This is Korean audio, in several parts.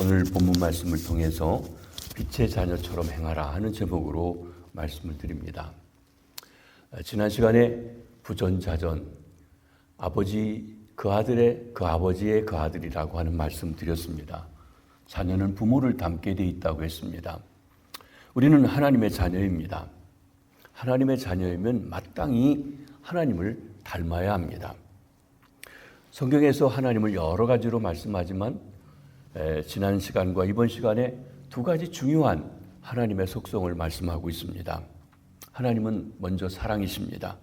오늘 본문 말씀을 통해서 빛의 자녀처럼 행하라 하는 제목으로 말씀을 드립니다. 지난 시간에 부전자전, 아버지 그 아들의 그 아버지의 그 아들이라고 하는 말씀 드렸습니다. 자녀는 부모를 닮게 돼 있다고 했습니다. 우리는 하나님의 자녀입니다. 하나님의 자녀이면 마땅히 하나님을 닮아야 합니다. 성경에서 하나님을 여러 가지로 말씀하지만 지난 시간과 이번 시간에 두 가지 중요한 하나님의 속성을 말씀하고 있습니다. 하나님은 먼저 사랑이십니다.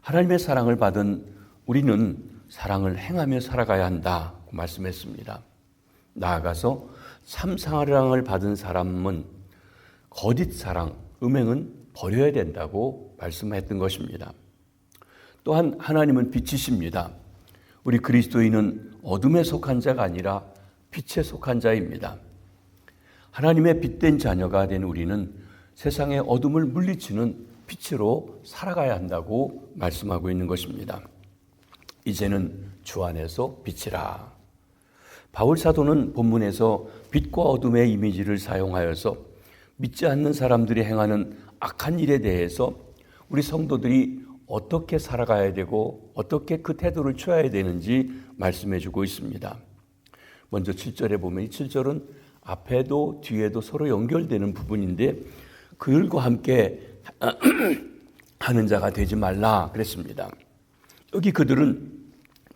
하나님의 사랑을 받은 우리는 사랑을 행하며 살아가야 한다고 말씀했습니다. 나아가서 참 사랑을 받은 사람은 거짓 사랑, 음행은 버려야 된다고 말씀했던 것입니다. 또한 하나님은 빛이십니다. 우리 그리스도인은 어둠에 속한 자가 아니라 빛에 속한 자입니다. 하나님의 빛된 자녀가 된 우리는 세상의 어둠을 물리치는 빛으로 살아가야 한다고 말씀하고 있는 것입니다. 이제는 주 안에서 빛이라. 바울 사도는 본문에서 빛과 어둠의 이미지를 사용하여서 믿지 않는 사람들이 행하는 악한 일에 대해서 우리 성도들이 어떻게 살아가야 되고 어떻게 그 태도를 취해야 되는지 말씀해 주고 있습니다. 먼저 7절에 보면 이 7절은 앞에도 뒤에도 서로 연결되는 부분인데 그들과 함께 하는 자가 되지 말라 그랬습니다. 여기 그들은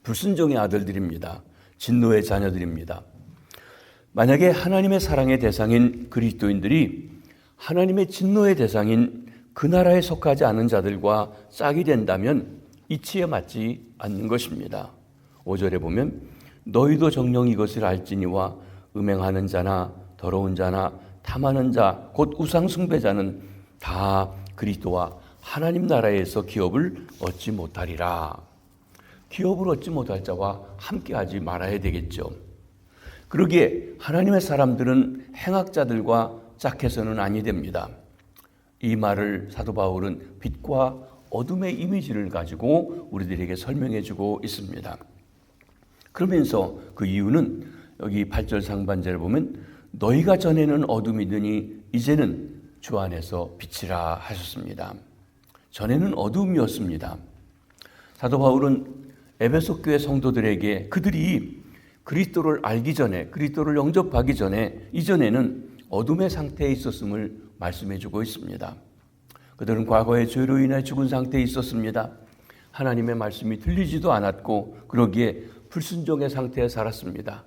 불순종의 아들들입니다. 진노의 자녀들입니다. 만약에 하나님의 사랑의 대상인 그리스도인들이 하나님의 진노의 대상인 그 나라에 속하지 않은 자들과 짝이 된다면 이치에 맞지 않는 것입니다. 5절에 보면 너희도 정녕 이것을 알지니와 음행하는 자나 더러운 자나 탐하는 자 곧 우상 숭배자는 다 그리스도와 하나님 나라에서 기업을 얻지 못하리라. 기업을 얻지 못할 자와 함께하지 말아야 되겠죠. 그러기에 하나님의 사람들은 행악자들과 짝해서는 아니 됩니다. 이 말을 사도 바울은 빛과 어둠의 이미지를 가지고 우리들에게 설명해 주고 있습니다. 그러면서 그 이유는 여기 8절 상반절을 보면 너희가 전에는 어둠이더니 이제는 주 안에서 빛이라 하셨습니다. 전에는 어둠이었습니다. 사도 바울은 에베소 교회 성도들에게 그들이 그리스도를 알기 전에 그리스도를 영접하기 전에 이전에는 어둠의 상태에 있었음을 말씀해 주고 있습니다. 그들은 과거의 죄로 인해 죽은 상태에 있었습니다. 하나님의 말씀이 들리지도 않았고 그러기에 불순종의 상태에 살았습니다.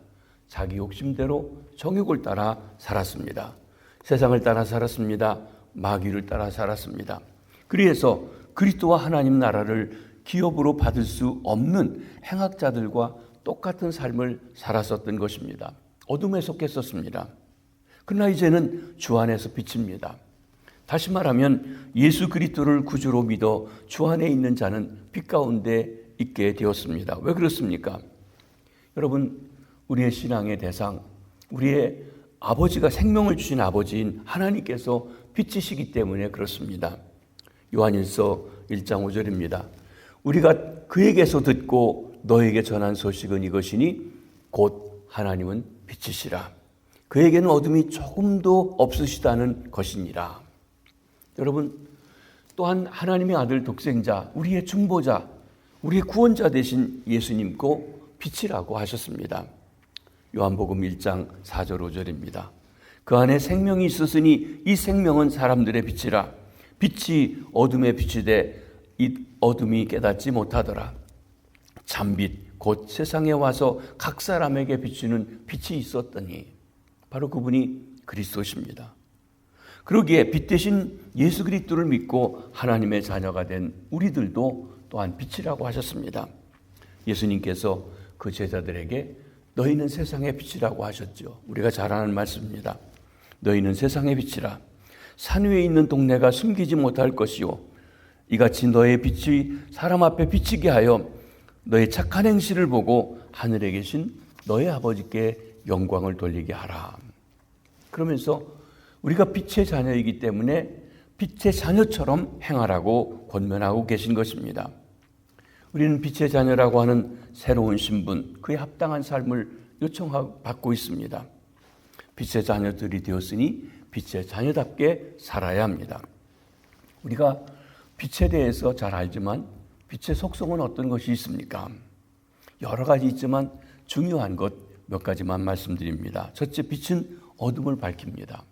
자기 욕심대로 정욕을 따라 살았습니다. 세상을 따라 살았습니다. 마귀를 따라 살았습니다. 그래서 그리스도와 하나님 나라를 기업으로 받을 수 없는 행악자들과 똑같은 삶을 살았었던 것입니다. 어둠에 속했었습니다. 그러나 이제는 주 안에서 빛입니다. 다시 말하면 예수 그리스도를 구주로 믿어 주 안에 있는 자는 빛 가운데 있게 되었습니다. 왜 그렇습니까? 여러분, 우리의 신앙의 대상, 우리의 아버지가 생명을 주신 아버지인 하나님께서 빛이시기 때문에 그렇습니다. 요한일서 1장 5절입니다. 우리가 그에게서 듣고 너에게 전한 소식은 이것이니 곧 하나님은 빛이시라. 그에게는 어둠이 조금도 없으시다는 것이니라. 여러분, 또한 하나님의 아들 독생자, 우리의 중보자, 우리의 구원자 되신 예수님고 빛이라고 하셨습니다. 요한복음 1장 4절 5절입니다. 그 안에 생명이 있었으니 이 생명은 사람들의 빛이라. 빛이 어둠에 비치되 이 어둠이 깨닫지 못하더라. 참빛 곧 세상에 와서 각 사람에게 비추는 빛이 있었더니 바로 그분이 그리스도십니다. 그러기에 빛 대신 예수 그리스도를 믿고 하나님의 자녀가 된 우리들도 또한 빛이라고 하셨습니다. 예수님께서 그 제자들에게 너희는 세상의 빛이라고 하셨죠. 우리가 잘 아는 말씀입니다. 너희는 세상의 빛이라. 산 위에 있는 동네가 숨기지 못할 것이요 이같이 너의 빛이 사람 앞에 비치게 하여 너의 착한 행실을 보고 하늘에 계신 너의 아버지께 영광을 돌리게 하라. 그러면서 우리가 빛의 자녀이기 때문에 빛의 자녀처럼 행하라고 권면하고 계신 것입니다. 우리는 빛의 자녀라고 하는 새로운 신분, 그에 합당한 삶을 요청받고 있습니다. 빛의 자녀들이 되었으니 빛의 자녀답게 살아야 합니다. 우리가 빛에 대해서 잘 알지만 빛의 속성은 어떤 것이 있습니까? 여러 가지 있지만 중요한 것 몇 가지만 말씀드립니다. 첫째, 빛은 어둠을 밝힙니다.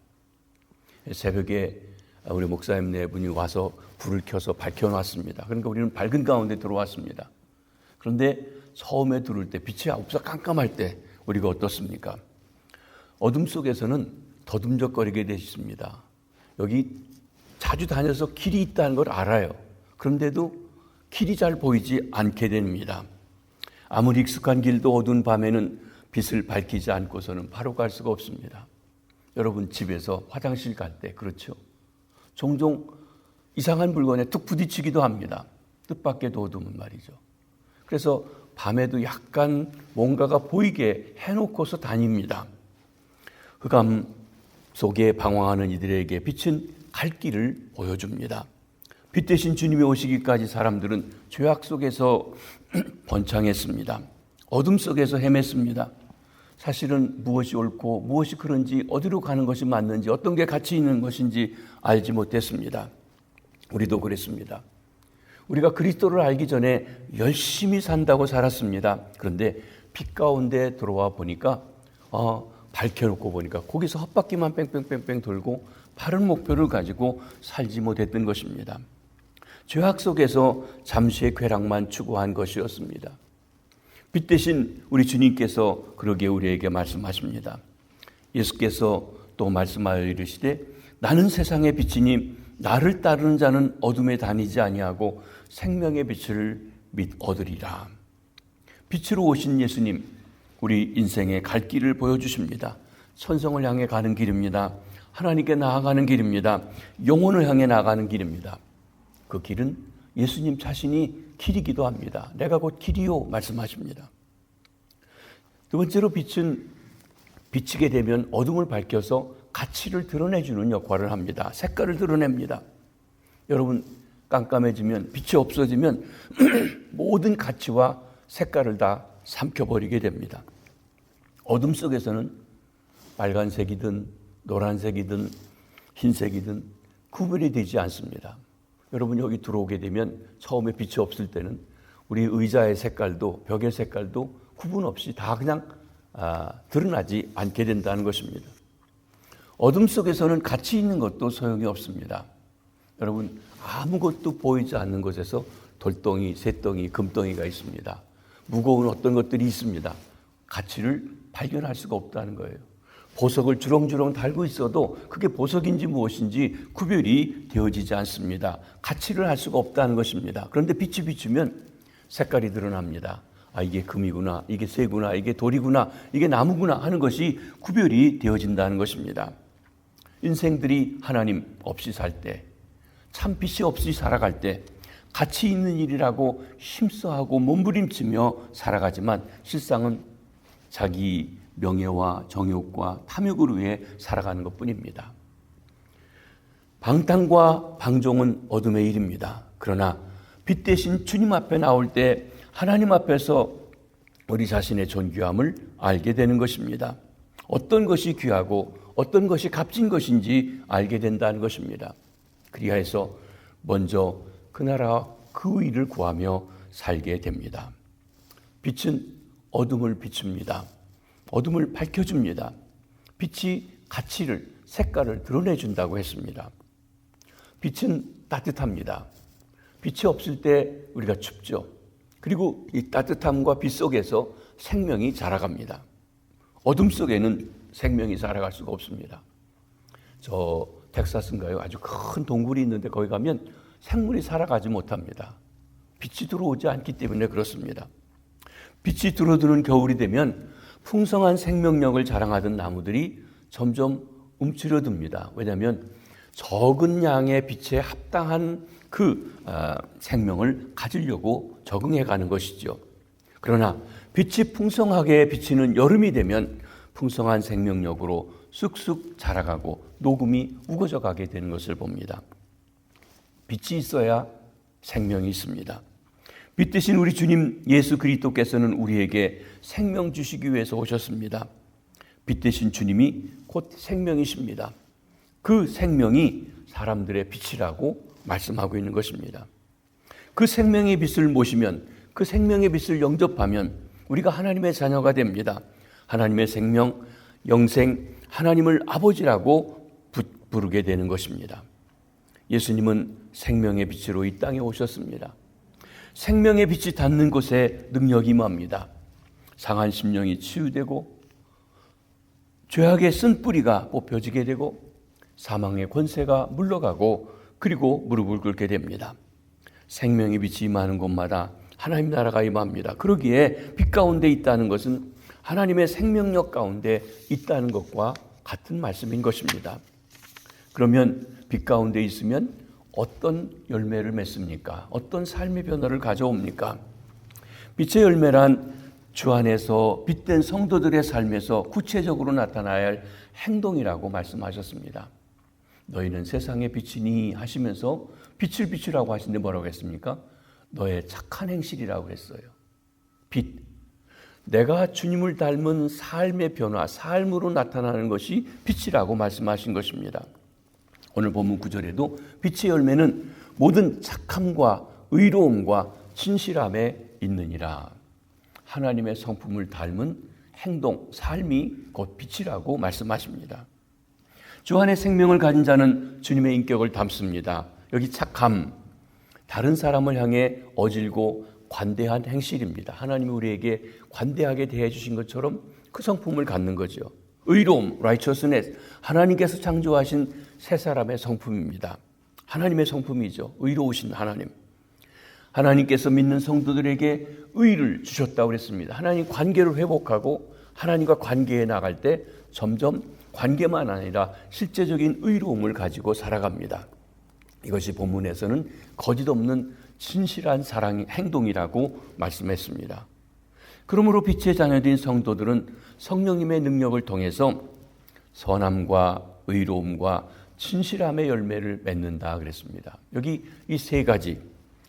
새벽에 우리 목사님 네 분이 와서 불을 켜서 밝혀놨습니다. 그러니까 우리는 밝은 가운데 들어왔습니다. 그런데 처음에 들어올 때 빛이 없어 깜깜할 때 우리가 어떻습니까? 어둠 속에서는 더듬적거리게 되십니다. 여기 자주 다녀서 길이 있다는 걸 알아요. 그런데도 길이 잘 보이지 않게 됩니다. 아무리 익숙한 길도 어두운 밤에는 빛을 밝히지 않고서는 바로 갈 수가 없습니다. 여러분 집에서 화장실 갈 때 그렇죠? 종종 이상한 물건에 툭 부딪히기도 합니다. 뜻밖에도 어두운 말이죠. 그래서 밤에도 약간 뭔가가 보이게 해놓고서 다닙니다. 흑암 속에 방황하는 이들에게 빛은 갈 길을 보여줍니다. 빛 대신 주님이 오시기까지 사람들은 죄악 속에서 번창했습니다. 어둠 속에서 헤맸습니다. 사실은 무엇이 옳고 무엇이 그런지, 어디로 가는 것이 맞는지, 어떤 게 가치 있는 것인지 알지 못했습니다. 우리도 그랬습니다. 우리가 그리스도를 알기 전에 열심히 산다고 살았습니다. 그런데 빛 가운데 들어와 보니까 밝혀놓고 보니까 거기서 헛바퀴만 뺑뺑뺑뺑 돌고 바른 목표를 가지고 살지 못했던 것입니다. 죄악 속에서 잠시의 쾌락만 추구한 것이었습니다. 빛 대신 우리 주님께서 그러기에 우리에게 말씀하십니다. 예수께서 또 말씀하여 이르시되 나는 세상의 빛이니 나를 따르는 자는 어둠에 다니지 아니하고 생명의 빛을 얻으리라. 빛으로 오신 예수님, 우리 인생의 갈 길을 보여주십니다. 천성을 향해 가는 길입니다. 하나님께 나아가는 길입니다. 영혼을 향해 나아가는 길입니다. 그 길은 예수님 자신이 길이기도 합니다. 내가 곧 길이요 말씀하십니다. 두 번째로 빛은 비치게 되면 어둠을 밝혀서 가치를 드러내주는 역할을 합니다. 색깔을 드러냅니다. 여러분 깜깜해지면, 빛이 없어지면 모든 가치와 색깔을 다 삼켜버리게 됩니다. 어둠 속에서는 빨간색이든 노란색이든 흰색이든 구별이 되지 않습니다. 여러분 여기 들어오게 되면 처음에 빛이 없을 때는 우리 의자의 색깔도 벽의 색깔도 구분 없이 다 그냥 드러나지 않게 된다는 것입니다. 어둠 속에서는 가치 있는 것도 소용이 없습니다. 여러분 아무것도 보이지 않는 곳에서 돌덩이, 쇳덩이, 금덩이가 있습니다. 무거운 어떤 것들이 있습니다. 가치를 발견할 수가 없다는 거예요. 보석을 주렁주렁 달고 있어도 그게 보석인지 무엇인지 구별이 되어지지 않습니다. 가치를 할 수가 없다는 것입니다. 그런데 빛이 비추면 색깔이 드러납니다. 이게 금이구나, 이게 쇠구나, 이게 돌이구나, 이게 나무구나 하는 것이 구별이 되어진다는 것입니다. 인생들이 하나님 없이 살 때, 참 빛이 없이 살아갈 때 가치 있는 일이라고 힘써하고 몸부림치며 살아가지만 실상은 자기 명예와 정욕과 탐욕을 위해 살아가는 것뿐입니다. 방탕과 방종은 어둠의 일입니다. 그러나 빛 대신 주님 앞에 나올 때 하나님 앞에서 우리 자신의 존귀함을 알게 되는 것입니다. 어떤 것이 귀하고 어떤 것이 값진 것인지 알게 된다는 것입니다. 그리하여서 먼저 그 나라 그 의를 구하며 살게 됩니다. 빛은 어둠을 비춥니다. 어둠을 밝혀줍니다. 빛이 가치를, 색깔을 드러내준다고 했습니다. 빛은 따뜻합니다. 빛이 없을 때 우리가 춥죠. 그리고 이 따뜻함과 빛 속에서 생명이 자라갑니다. 어둠 속에는 생명이 자라갈 수가 없습니다. 저 텍사스인가요? 아주 큰 동굴이 있는데 거기 가면 생물이 살아가지 못합니다. 빛이 들어오지 않기 때문에 그렇습니다. 빛이 들어드는 겨울이 되면 풍성한 생명력을 자랑하던 나무들이 점점 움츠러듭니다. 왜냐하면 적은 양의 빛에 합당한 그 생명을 가지려고 적응해가는 것이죠. 그러나 빛이 풍성하게 비치는 여름이 되면 풍성한 생명력으로 쑥쑥 자라가고 녹음이 우거져 가게 되는 것을 봅니다. 빛이 있어야 생명이 있습니다. 빛 대신 우리 주님 예수 그리스도께서는 우리에게 생명 주시기 위해서 오셨습니다. 빛 대신 주님이 곧 생명이십니다. 그 생명이 사람들의 빛이라고 말씀하고 있는 것입니다. 그 생명의 빛을 모시면, 그 생명의 빛을 영접하면 우리가 하나님의 자녀가 됩니다. 하나님의 생명, 영생, 하나님을 아버지라고 부르게 되는 것입니다. 예수님은 생명의 빛으로 이 땅에 오셨습니다. 생명의 빛이 닿는 곳에 능력이 임합니다. 상한 심령이 치유되고 죄악의 쓴 뿌리가 뽑혀지게 되고 사망의 권세가 물러가고 그리고 무릎을 꿇게 됩니다. 생명의 빛이 임하는 곳마다 하나님 나라가 임합니다. 그러기에 빛 가운데 있다는 것은 하나님의 생명력 가운데 있다는 것과 같은 말씀인 것입니다. 그러면 빛 가운데 있으면 어떤 열매를 맺습니까? 어떤 삶의 변화를 가져옵니까? 빛의 열매란 주 안에서 빛된 성도들의 삶에서 구체적으로 나타나야 할 행동이라고 말씀하셨습니다. 너희는 세상의 빛이니 하시면서 빛을 비추라고 하시는데 뭐라고 했습니까? 너의 착한 행실이라고 했어요. 빛. 내가 주님을 닮은 삶의 변화, 삶으로 나타나는 것이 빛이라고 말씀하신 것입니다. 오늘 본문 9절에도 빛의 열매는 모든 착함과 의로움과 진실함에 있느니라. 하나님의 성품을 닮은 행동, 삶이 곧 빛이라고 말씀하십니다. 주 안에 생명을 가진 자는 주님의 인격을 담습니다. 여기 착함, 다른 사람을 향해 어질고 관대한 행실입니다. 하나님이 우리에게 관대하게 대해 주신 것처럼 그 성품을 갖는 거죠. 의로움, righteousness, 하나님께서 창조하신 새 사람의 성품입니다. 하나님의 성품이죠. 의로우신 하나님. 하나님께서 믿는 성도들에게 의를 주셨다고 그랬습니다. 하나님 관계를 회복하고 하나님과 관계에 나갈 때 점점 관계만 아니라 실제적인 의로움을 가지고 살아갑니다. 이것이 본문에서는 거짓 없는 진실한 사랑의 행동이라고 말씀했습니다. 그러므로 빛의 자녀된 성도들은 성령님의 능력을 통해서 선함과 의로움과 진실함의 열매를 맺는다 그랬습니다. 여기 이 세 가지,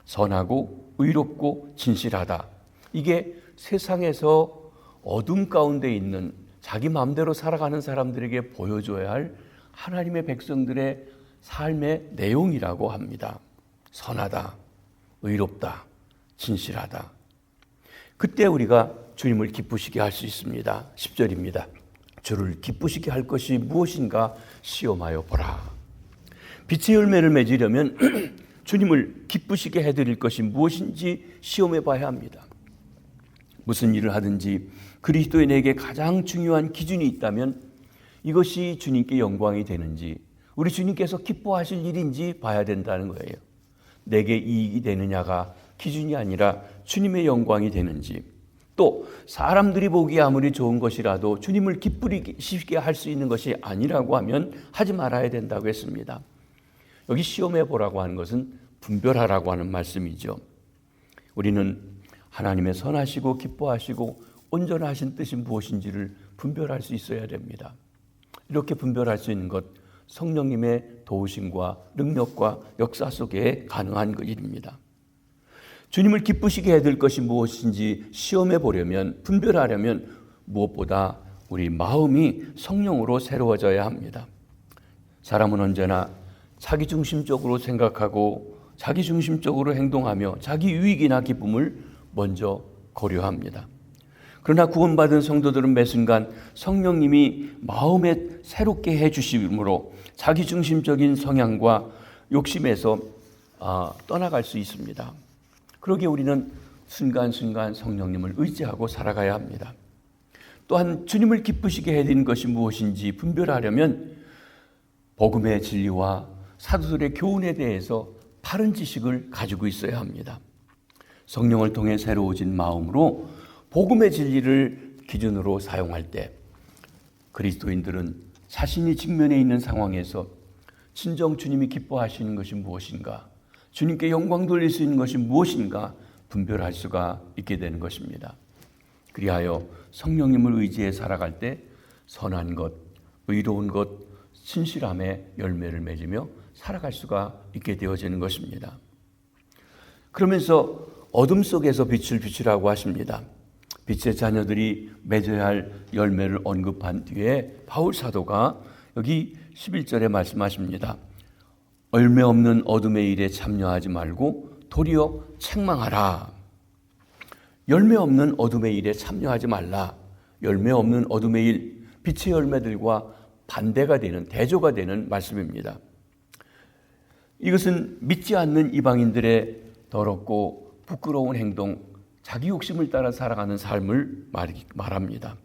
선하고 의롭고 진실하다, 이게 세상에서 어둠 가운데 있는 자기 마음대로 살아가는 사람들에게 보여줘야 할 하나님의 백성들의 삶의 내용이라고 합니다. 선하다, 의롭다, 진실하다. 그때 우리가 주님을 기쁘시게 할 수 있습니다. 10절입니다. 주를 기쁘시게 할 것이 무엇인가 시험하여 보라. 빛의 열매를 맺으려면 주님을 기쁘시게 해드릴 것이 무엇인지 시험해 봐야 합니다. 무슨 일을 하든지 그리스도인에게 가장 중요한 기준이 있다면 이것이 주님께 영광이 되는지, 우리 주님께서 기뻐하실 일인지 봐야 된다는 거예요. 내게 이익이 되느냐가 기준이 아니라 주님의 영광이 되는지, 또 사람들이 보기에 아무리 좋은 것이라도 주님을 기쁘시게 할 수 있는 것이 아니라고 하면 하지 말아야 된다고 했습니다. 여기 시험해 보라고 하는 것은 분별하라고 하는 말씀이죠. 우리는 하나님의 선하시고 기뻐하시고 온전하신 뜻이 무엇인지를 분별할 수 있어야 됩니다. 이렇게 분별할 수 있는 것, 성령님의 도우심과 능력과 역사 속에 가능한 일입니다. 주님을 기쁘시게 해드릴 것이 무엇인지 시험해 보려면, 분별하려면 무엇보다 우리 마음이 성령으로 새로워져야 합니다. 사람은 언제나 자기중심적으로 생각하고 자기중심적으로 행동하며 자기 유익이나 기쁨을 먼저 고려합니다. 그러나 구원받은 성도들은 매 순간 성령님이 마음에 새롭게 해주심으로 자기중심적인 성향과 욕심에서 떠나갈 수 있습니다. 그러기에 우리는 순간순간 성령님을 의지하고 살아가야 합니다. 또한 주님을 기쁘시게 해드리는 것이 무엇인지 분별하려면 복음의 진리와 사도들의 교훈에 대해서 바른 지식을 가지고 있어야 합니다. 성령을 통해 새로워진 마음으로 복음의 진리를 기준으로 사용할 때 그리스도인들은 자신이 직면해 있는 상황에서 진정 주님이 기뻐하시는 것이 무엇인가, 주님께 영광 돌릴 수 있는 것이 무엇인가 분별할 수가 있게 되는 것입니다. 그리하여 성령님을 의지해 살아갈 때 선한 것, 의로운 것, 신실함의 열매를 맺으며 살아갈 수가 있게 되어지는 것입니다. 그러면서 어둠 속에서 빛을 비추라고 하십니다. 빛의 자녀들이 맺어야 할 열매를 언급한 뒤에 바울 사도가 여기 11절에 말씀하십니다. 열매 없는 어둠의 일에 참여하지 말고 도리어 책망하라. 열매 없는 어둠의 일에 참여하지 말라. 열매 없는 어둠의 일, 빛의 열매들과 반대가 되는, 대조가 되는 말씀입니다. 이것은 믿지 않는 이방인들의 더럽고 부끄러운 행동, 자기 욕심을 따라 살아가는 삶을 말합니다.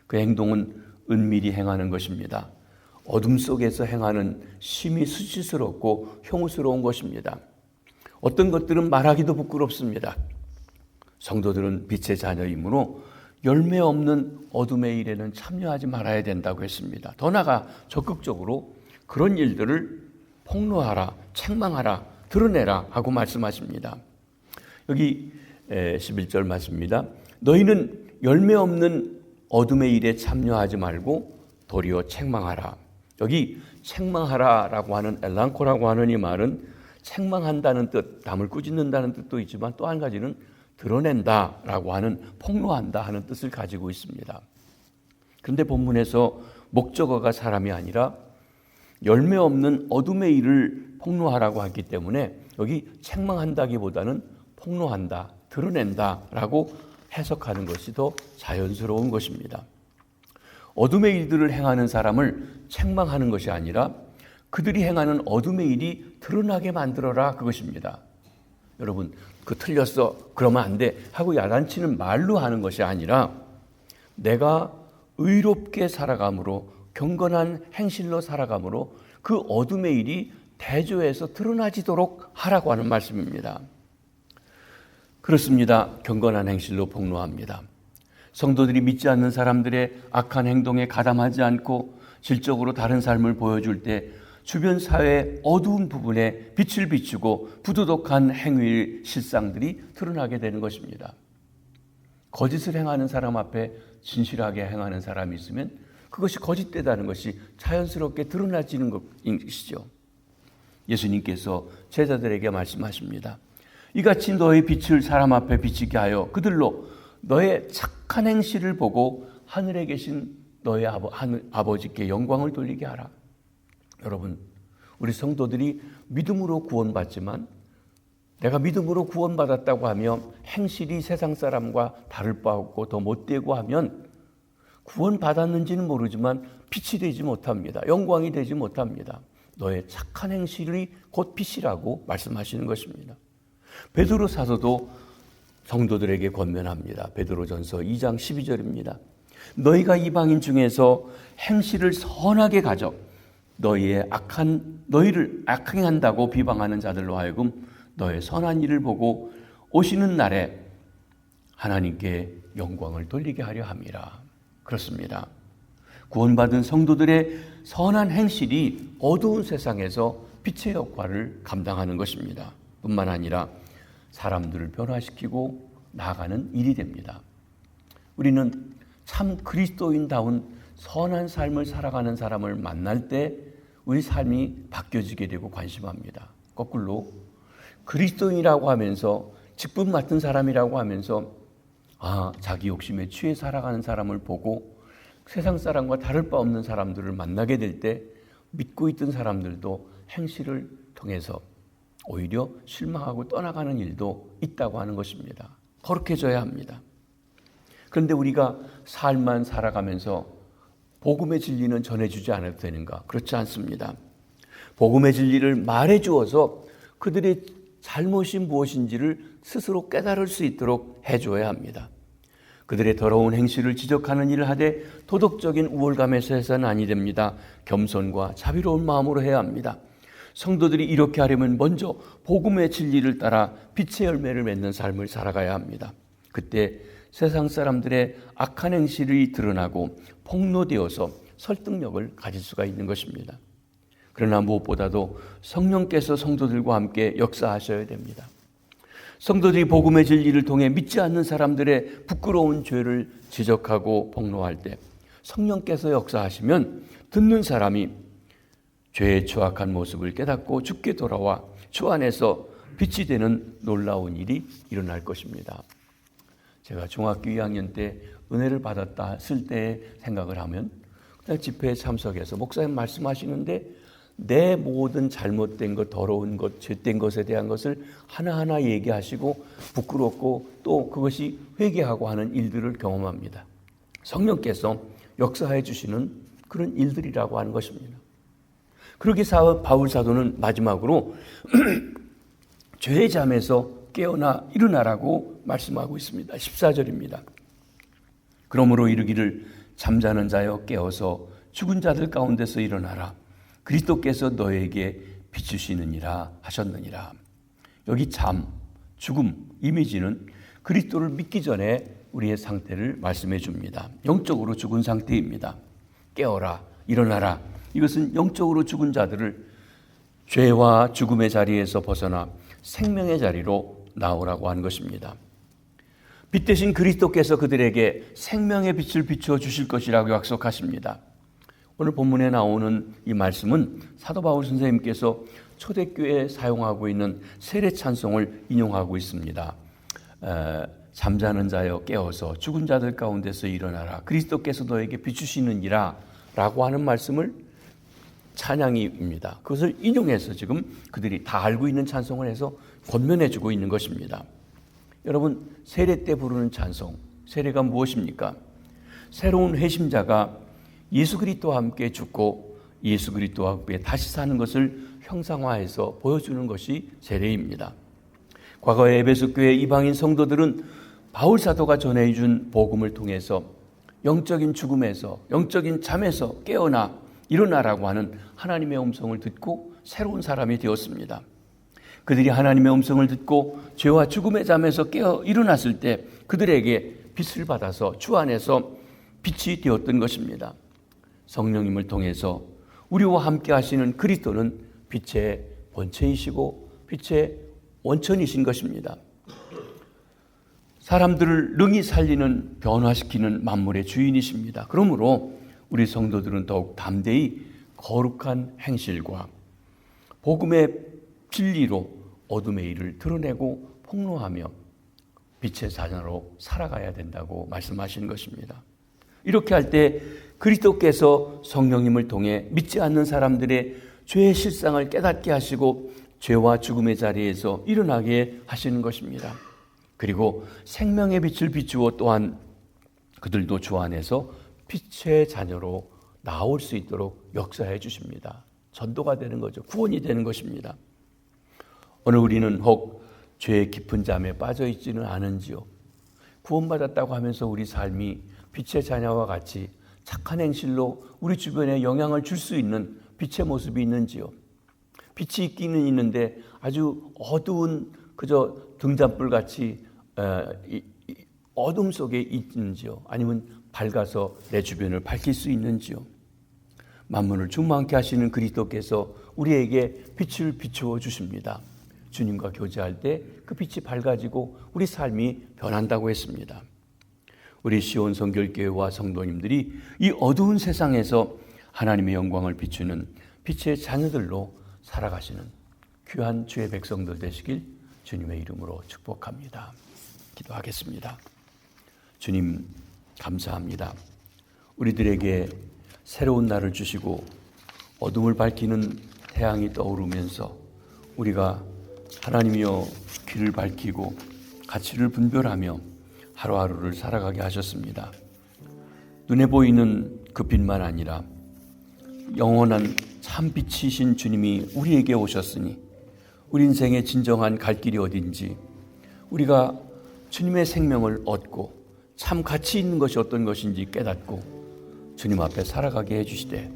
그 행동은 은밀히 행하는 것입니다. 어둠 속에서 행하는 심히 수치스럽고 혐오스러운 것입니다. 어떤 것들은 말하기도 부끄럽습니다. 성도들은 빛의 자녀이므로 열매 없는 어둠의 일에는 참여하지 말아야 된다고 했습니다. 더 나아가 적극적으로 그런 일들을 폭로하라, 책망하라, 드러내라 하고 말씀하십니다. 여기 11절 말씀입니다. 너희는 열매 없는 어둠의 일에 참여하지 말고 도리어 책망하라. 여기 책망하라라고 하는 엘랑코라고 하는 이 말은 책망한다는 뜻, 담을 꾸짖는다는 뜻도 있지만 또 한 가지는 드러낸다라고 하는, 폭로한다 하는 뜻을 가지고 있습니다. 그런데 본문에서 목적어가 사람이 아니라 열매 없는 어둠의 일을 폭로하라고 하기 때문에 여기 책망한다기보다는 폭로한다, 드러낸다라고 해석하는 것이 더 자연스러운 것입니다. 어둠의 일들을 행하는 사람을 책망하는 것이 아니라 그들이 행하는 어둠의 일이 드러나게 만들어라, 그것입니다. 여러분, 그 틀렸어, 그러면 안 돼 하고 야단치는 말로 하는 것이 아니라 내가 의롭게 살아감으로, 경건한 행실로 살아감으로 그 어둠의 일이 대조해서 드러나지도록 하라고 하는 말씀입니다. 그렇습니다. 경건한 행실로 폭로합니다. 성도들이 믿지 않는 사람들의 악한 행동에 가담하지 않고 질적으로 다른 삶을 보여줄 때 주변 사회의 어두운 부분에 빛을 비추고 부도덕한 행위의 실상들이 드러나게 되는 것입니다. 거짓을 행하는 사람 앞에 진실하게 행하는 사람이 있으면 그것이 거짓되다는 것이 자연스럽게 드러나지는 것이죠. 예수님께서 제자들에게 말씀하십니다. 이같이 너의 빛을 사람 앞에 비치게 하여 그들로 너의 착한 행실을 보고 하늘에 계신 너의 아버지께 영광을 돌리게 하라. 여러분, 우리 성도들이 믿음으로 구원받지만 내가 믿음으로 구원받았다고 하며 행실이 세상 사람과 다를 바 없고 더 못되고 하면 구원받았는지는 모르지만 빛이 되지 못합니다. 영광이 되지 못합니다. 너의 착한 행실이 곧 빛이라고 말씀하시는 것입니다. 베드로 사도도 성도들에게 권면합니다. 베드로전서 2장 12절입니다. 너희가 이방인 중에서 행실을 선하게 가져 너희를 악하게 한다고 비방하는 자들로 하여금 너의 선한 일을 보고 오시는 날에 하나님께 영광을 돌리게 하려 함이라. 그렇습니다. 구원받은 성도들의 선한 행실이 어두운 세상에서 빛의 역할을 감당하는 것입니다. 뿐만 아니라 사람들을 변화시키고 나아가는 일이 됩니다. 우리는 참 그리스도인다운 선한 삶을 살아가는 사람을 만날 때 우리 삶이 바뀌어지게 되고 관심합니다. 거꾸로 그리스도인이라고 하면서 직분 맡은 사람이라고 하면서 자기 욕심에 취해 살아가는 사람을 보고 세상 사람과 다를 바 없는 사람들을 만나게 될 때 믿고 있던 사람들도 행실을 통해서 오히려 실망하고 떠나가는 일도 있다고 하는 것입니다. 거룩해져야 합니다. 그런데 우리가 삶만 살아가면서 복음의 진리는 전해주지 않아도 되는가? 그렇지 않습니다. 복음의 진리를 말해주어서 그들의 잘못이 무엇인지를 스스로 깨달을 수 있도록 해줘야 합니다. 그들의 더러운 행실을 지적하는 일을 하되 도덕적인 우월감에서 해서는 아니 됩니다. 겸손과 자비로운 마음으로 해야 합니다. 성도들이 이렇게 하려면 먼저 복음의 진리를 따라 빛의 열매를 맺는 삶을 살아가야 합니다. 그때 세상 사람들의 악한 행실이 드러나고 폭로되어서 설득력을 가질 수가 있는 것입니다. 그러나 무엇보다도 성령께서 성도들과 함께 역사하셔야 됩니다. 성도들이 복음의 진리를 통해 믿지 않는 사람들의 부끄러운 죄를 지적하고 폭로할 때 성령께서 역사하시면 듣는 사람이 죄의 추악한 모습을 깨닫고 주께 돌아와 주 안에서 빛이 되는 놀라운 일이 일어날 것입니다. 제가 중학교 2학년 때 은혜를 받았다 쓸 때의 생각을 하면 그냥 집회에 참석해서 목사님 말씀하시는데 내 모든 잘못된 것, 더러운 것, 죄된 것에 대한 것을 하나하나 얘기하시고 부끄럽고 또 그것이 회개하고 하는 일들을 경험합니다. 성령께서 역사해 주시는 그런 일들이라고 하는 것입니다. 그러기 바울 사도는 마지막으로 죄의 잠에서 깨어나 일어나라고 말씀하고 있습니다. 14절입니다. 그러므로 이르기를 잠자는 자여 깨어서 죽은 자들 가운데서 일어나라. 그리스도께서 너에게 비추시느니라 하셨느니라. 여기 잠, 죽음, 이미지는 그리스도를 믿기 전에 우리의 상태를 말씀해 줍니다. 영적으로 죽은 상태입니다. 깨어라, 일어나라. 이것은 영적으로 죽은 자들을 죄와 죽음의 자리에서 벗어나 생명의 자리로 나오라고 하는 것입니다. 빛 대신 그리스도께서 그들에게 생명의 빛을 비추어 주실 것이라고 약속하십니다. 오늘 본문에 나오는 이 말씀은 사도 바울 선생님께서 초대교회에 사용하고 있는 세례 찬송을 인용하고 있습니다. 잠자는 자여 깨어서 죽은 자들 가운데서 일어나라. 그리스도께서 너에게 비추시느니라 라고 하는 말씀을 찬양입니다. 그것을 인용해서 지금 그들이 다 알고 있는 찬송을 해서 권면해 주고 있는 것입니다. 여러분, 세례 때 부르는 찬송, 세례가 무엇입니까? 새로운 회심자가 예수 그리스도와 함께 죽고 예수 그리스도와 함께 다시 사는 것을 형상화해서 보여주는 것이 세례입니다. 과거에 에베소 교회 이방인 성도들은 바울 사도가 전해준 복음을 통해서 영적인 죽음에서, 영적인 잠에서 깨어나 일어나라고 하는 하나님의 음성을 듣고 새로운 사람이 되었습니다. 그들이 하나님의 음성을 듣고 죄와 죽음의 잠에서 깨어 일어났을 때 그들에게 빛을 받아서 주 안에서 빛이 되었던 것입니다. 성령님을 통해서 우리와 함께 하시는 그리스도는 빛의 본체이시고 빛의 원천이신 것입니다. 사람들을 능히 살리는, 변화시키는 만물의 주인이십니다. 그러므로 우리 성도들은 더욱 담대히 거룩한 행실과 복음의 진리로 어둠의 일을 드러내고 폭로하며 빛의 자녀로 살아가야 된다고 말씀하시는 것입니다. 이렇게 할 때 그리스도께서 성령님을 통해 믿지 않는 사람들의 죄의 실상을 깨닫게 하시고 죄와 죽음의 자리에서 일어나게 하시는 것입니다. 그리고 생명의 빛을 비추어 또한 그들도 주 안에서 빛의 자녀로 나올 수 있도록 역사해 주십니다. 전도가 되는 거죠. 구원이 되는 것입니다. 오늘 우리는 혹 죄의 깊은 잠에 빠져 있지는 않은지요? 구원받았다고 하면서 우리 삶이 빛의 자녀와 같이 착한 행실로 우리 주변에 영향을 줄 수 있는 빛의 모습이 있는지요? 빛이 있기는 있는데 아주 어두운 그저 등잔불 같이 어둠 속에 있는지요? 아니면 밝아서 내 주변을 밝힐 수 있는지요? 만물을 충만케 하시는 그리스도께서 우리에게 빛을 비추어 주십니다. 주님과 교제할 때 그 빛이 밝아지고 우리 삶이 변한다고 했습니다. 우리 시온 성결교회와 성도님들이 이 어두운 세상에서 하나님의 영광을 비추는 빛의 자녀들로 살아가시는 귀한 주의 백성들 되시길 주님의 이름으로 축복합니다. 기도하겠습니다. 주님, 감사합니다. 우리들에게 새로운 날을 주시고 어둠을 밝히는 태양이 떠오르면서 우리가 하나님이여 길을 밝히고 가치를 분별하며 하루하루를 살아가게 하셨습니다. 눈에 보이는 그 빛만 아니라 영원한 참 빛이신 주님이 우리에게 오셨으니 우리 인생의 진정한 갈 길이 어딘지 우리가 주님의 생명을 얻고 참 가치 있는 것이 어떤 것인지 깨닫고 주님 앞에 살아가게 해주시되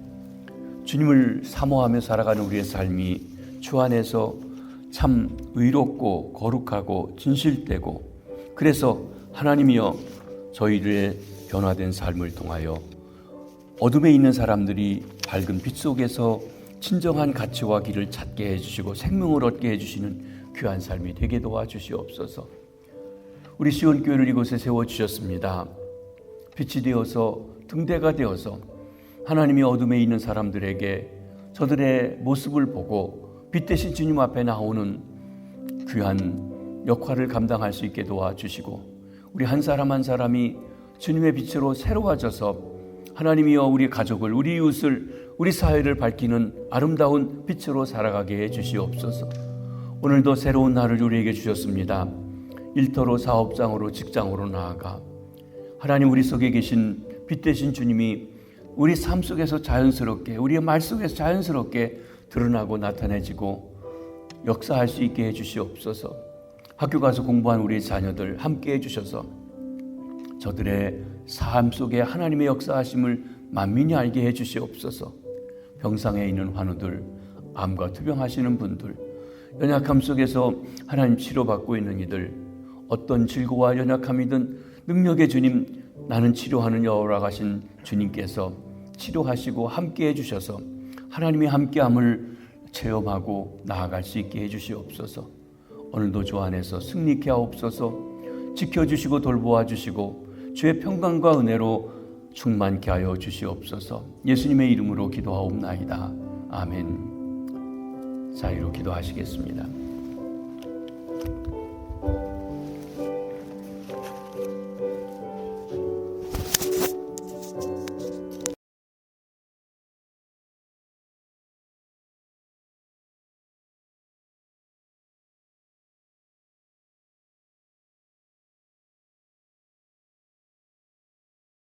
주님을 사모하며 살아가는 우리의 삶이 주 안에서 참 의롭고 거룩하고 진실되고 그래서 하나님이여 저희들의 변화된 삶을 통하여 어둠에 있는 사람들이 밝은 빛 속에서 진정한 가치와 길을 찾게 해주시고 생명을 얻게 해주시는 귀한 삶이 되게 도와주시옵소서. 우리 시온교회를 이곳에 세워주셨습니다. 빛이 되어서 등대가 되어서 하나님이 어둠에 있는 사람들에게 저들의 모습을 보고 빛 대신 주님 앞에 나오는 귀한 역할을 감당할 수 있게 도와주시고 우리 한 사람 한 사람이 주님의 빛으로 새로워져서 하나님이여 우리 가족을, 우리 이웃을, 우리 사회를 밝히는 아름다운 빛으로 살아가게 해 주시옵소서. 오늘도 새로운 날을 우리에게 주셨습니다. 일터로, 사업장으로, 직장으로 나아가 하나님 우리 속에 계신 빛 되신 주님이 우리 삶 속에서 자연스럽게, 우리의 말 속에서 자연스럽게 드러나고 나타내지고 역사할 수 있게 해 주시옵소서. 학교 가서 공부한 우리 자녀들 함께 해 주셔서 저들의 삶 속에 하나님의 역사하심을 만민이 알게 해 주시옵소서. 병상에 있는 환우들, 암과 투병하시는 분들, 연약함 속에서 하나님 치료받고 있는 이들, 어떤 질고와 연약함이든 능력의 주님, 나는 치료하는 여호와라 하신 주님께서 치료하시고 함께 해주셔서 하나님이 함께함을 체험하고 나아갈 수 있게 해주시옵소서. 오늘도 주 안에서 승리케 하옵소서. 지켜주시고 돌보아 주시고 주의 평강과 은혜로 충만케 하여 주시옵소서. 예수님의 이름으로 기도하옵나이다. 아멘. 자유로 기도하시겠습니다.